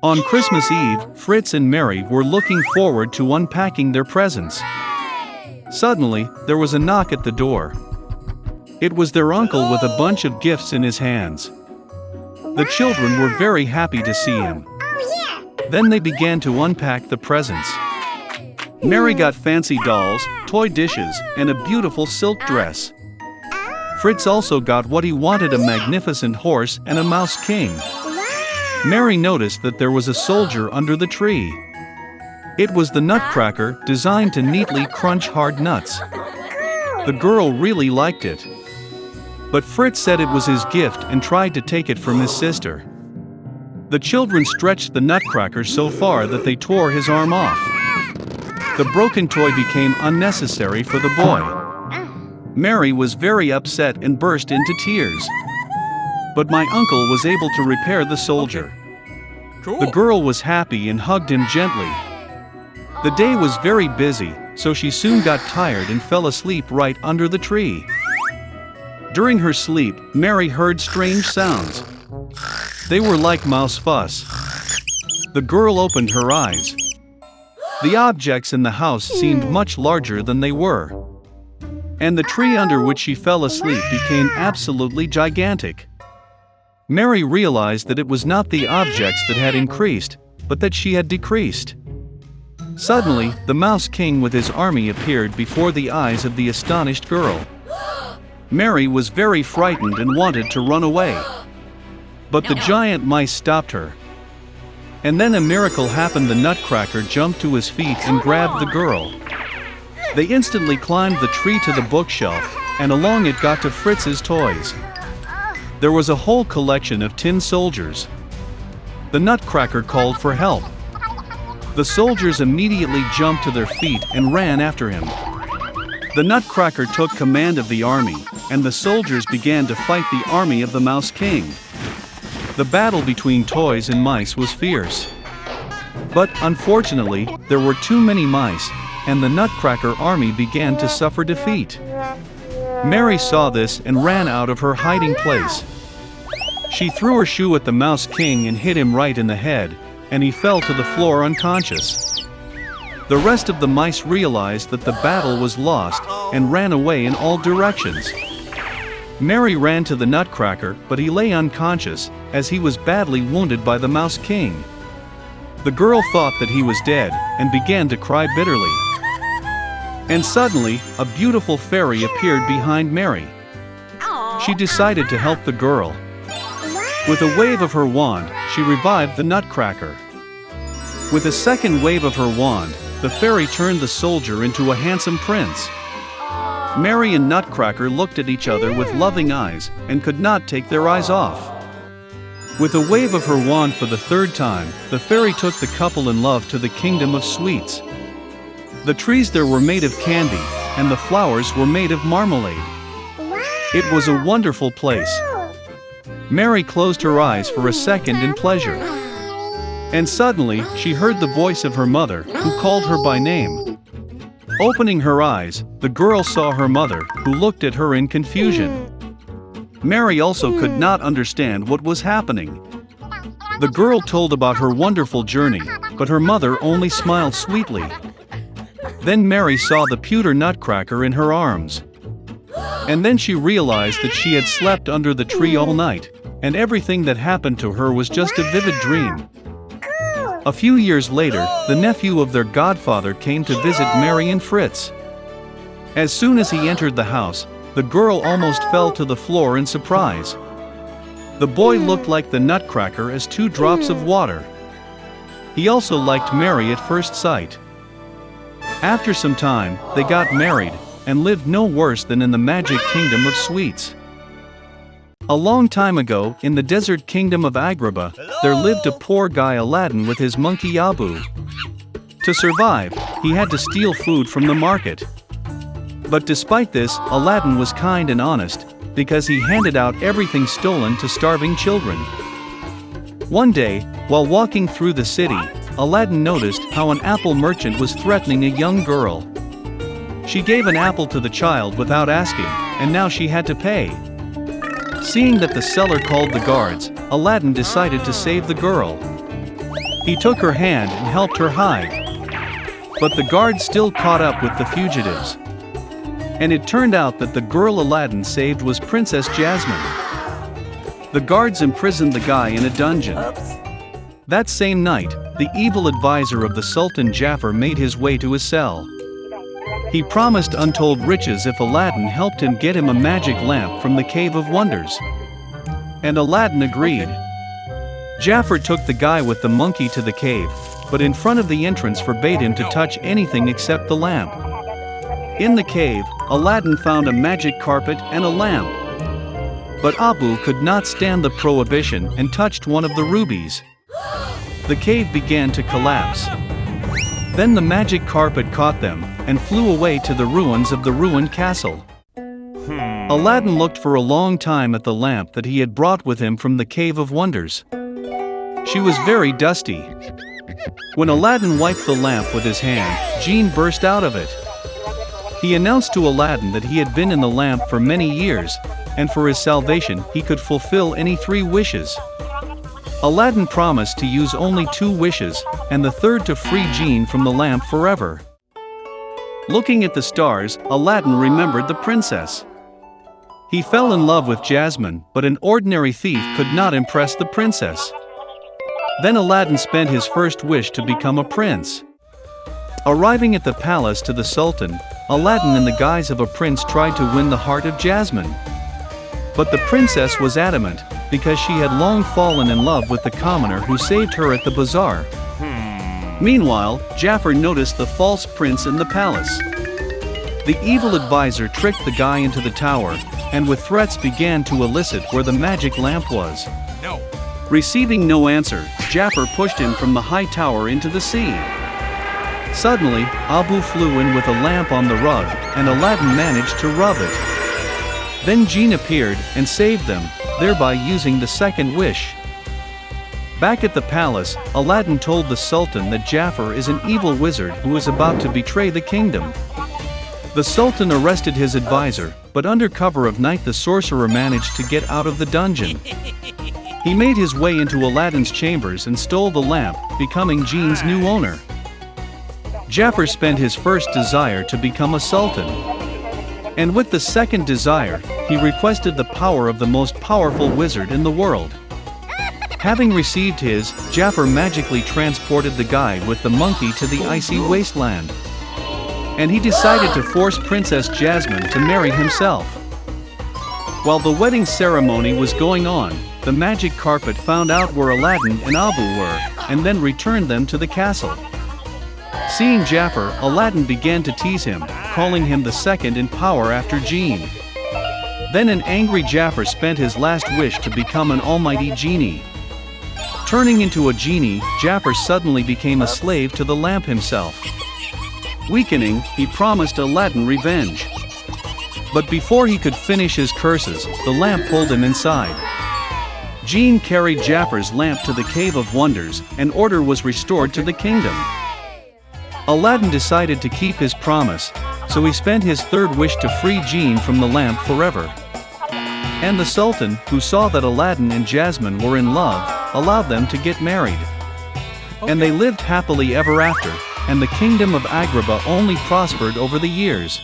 On Christmas Eve, Fritz and Mary were looking forward to unpacking their presents. Suddenly, there was a knock at the door. It was their uncle with a bunch of gifts in his hands. The children were very happy to see him. Then they began to unpack the presents. Mary got fancy dolls, toy dishes, and a beautiful silk dress. Fritz also got what he wanted, a magnificent horse and a mouse king. Mary noticed that there was a soldier under the tree. It was the Nutcracker, designed to neatly crunch hard nuts. The girl really liked it. But Fritz said it was his gift and tried to take it from his sister. The children stretched the Nutcracker so far that they tore his arm off. The broken toy became unnecessary for the boy. Mary was very upset and burst into tears. But my uncle was able to repair the soldier. The girl was happy and hugged him gently. The day was very busy, so she soon got tired and fell asleep right under the tree. During her sleep, Mary heard strange sounds. They were like mouse fuss. The girl opened her eyes. The objects in the house seemed much larger than they were. And the tree under which she fell asleep became absolutely gigantic. Mary realized that it was not the objects that had increased, but that she had decreased. Suddenly, the Mouse King with his army appeared before the eyes of the astonished girl. Mary was very frightened and wanted to run away. But the giant mice stopped her. And then a miracle happened. The Nutcracker jumped to his feet and grabbed the girl. They instantly climbed the tree to the bookshelf, and along it got to Fritz's toys. There was a whole collection of tin soldiers. The Nutcracker called for help. The soldiers immediately jumped to their feet and ran after him. The Nutcracker took command of the army, and the soldiers began to fight the army of the Mouse King. The battle between toys and mice was fierce. But, unfortunately, there were too many mice, and the Nutcracker army began to suffer defeat. Mary saw this and ran out of her hiding place. She threw her shoe at the Mouse King and hit him right in the head, and he fell to the floor unconscious. The rest of the mice realized that the battle was lost and ran away in all directions. Mary ran to the Nutcracker, but he lay unconscious, as he was badly wounded by the Mouse King. The girl thought that he was dead and began to cry bitterly. And suddenly, a beautiful fairy appeared behind Mary. She decided to help the girl. With a wave of her wand, she revived the Nutcracker. With a second wave of her wand, the fairy turned the soldier into a handsome prince. Mary and Nutcracker looked at each other with loving eyes and could not take their eyes off. With a wave of her wand for the third time, the fairy took the couple in love to the kingdom of sweets. The trees there were made of candy, and the flowers were made of marmalade. It was a wonderful place. Mary closed her eyes for a second in pleasure. And suddenly, she heard the voice of her mother, who called her by name. Opening her eyes, the girl saw her mother, who looked at her in confusion. Mary also could not understand what was happening. The girl told about her wonderful journey, but her mother only smiled sweetly. Then Mary saw the pewter Nutcracker in her arms. And then she realized that she had slept under the tree all night, and everything that happened to her was just a vivid dream. A few years later, the nephew of their godfather came to visit Mary and Fritz. As soon as he entered the house, the girl almost fell to the floor in surprise. The boy looked like the Nutcracker as 2 drops of water. He also liked Mary at first sight. After some time, they got married, and lived no worse than in the magic kingdom of sweets. A long time ago, in the desert kingdom of Agrabah, there lived a poor guy Aladdin with his monkey Abu. To survive, he had to steal food from the market. But despite this, Aladdin was kind and honest, because he handed out everything stolen to starving children. One day, while walking through the city, Aladdin noticed how an apple merchant was threatening a young girl. She gave an apple to the child without asking, and now she had to pay. Seeing that the seller called the guards, Aladdin decided to save the girl. He took her hand and helped her hide. But the guards still caught up with the fugitives. And it turned out that the girl Aladdin saved was Princess Jasmine. The guards imprisoned the guy in a dungeon. That same night, the evil advisor of the Sultan Jafar made his way to his cell. He promised untold riches if Aladdin helped him get him a magic lamp from the Cave of Wonders. And Aladdin agreed. Jafar took the guy with the monkey to the cave, but in front of the entrance forbade him to touch anything except the lamp. In the cave, Aladdin found a magic carpet and a lamp. But Abu could not stand the prohibition and touched one of the rubies. The cave began to collapse. Then the magic carpet caught them and flew away to the ruins of the ruined castle. Aladdin looked for a long time at the lamp that he had brought with him from the Cave of Wonders. She was very dusty. When Aladdin wiped the lamp with his hand, Jinn burst out of it. He announced to Aladdin that he had been in the lamp for many years, and for his salvation he could fulfill any 3 wishes. Aladdin promised to use only 2 wishes, and the third to free Jinn from the lamp forever. Looking at the stars, Aladdin remembered the princess. He fell in love with Jasmine, but an ordinary thief could not impress the princess. Then Aladdin spent his first wish to become a prince. Arriving at the palace to the Sultan, Aladdin in the guise of a prince tried to win the heart of Jasmine. But the princess was adamant, because she had long fallen in love with the commoner who saved her at the bazaar. Meanwhile, Jafar noticed the false prince in the palace. The evil advisor tricked the guy into the tower, and with threats began to elicit where the magic lamp was. Receiving no answer, Jafar pushed him from the high tower into the sea. Suddenly, Abu flew in with a lamp on the rug, and Aladdin managed to rub it. Then Jinn appeared and saved them, thereby using the second wish. Back at the palace, Aladdin told the Sultan that Jafar is an evil wizard who is about to betray the kingdom. The Sultan arrested his advisor, but under cover of night the sorcerer managed to get out of the dungeon. He made his way into Aladdin's chambers and stole the lamp, becoming Jinn's new owner. Jafar spent his first desire to become a sultan. And with the second desire, he requested the power of the most powerful wizard in the world. Having received his, Jafar magically transported the guy with the monkey to the icy wasteland. And he decided to force Princess Jasmine to marry himself. While the wedding ceremony was going on, the magic carpet found out where Aladdin and Abu were, and then returned them to the castle. Seeing Jafar, Aladdin began to tease him, calling him the second in power after Jinn. Then an angry Jafar spent his last wish to become an almighty genie. Turning into a genie, Jafar suddenly became a slave to the lamp himself. Weakening, he promised Aladdin revenge. But before he could finish his curses, the lamp pulled him inside. Jinn carried Jafar's lamp to the Cave of Wonders, and order was restored to the kingdom. Aladdin decided to keep his promise, so he spent his third wish to free Jinn from the lamp forever. And the Sultan, who saw that Aladdin and Jasmine were in love, allowed them to get married. And they lived happily ever after, and the kingdom of Agrabah only prospered over the years.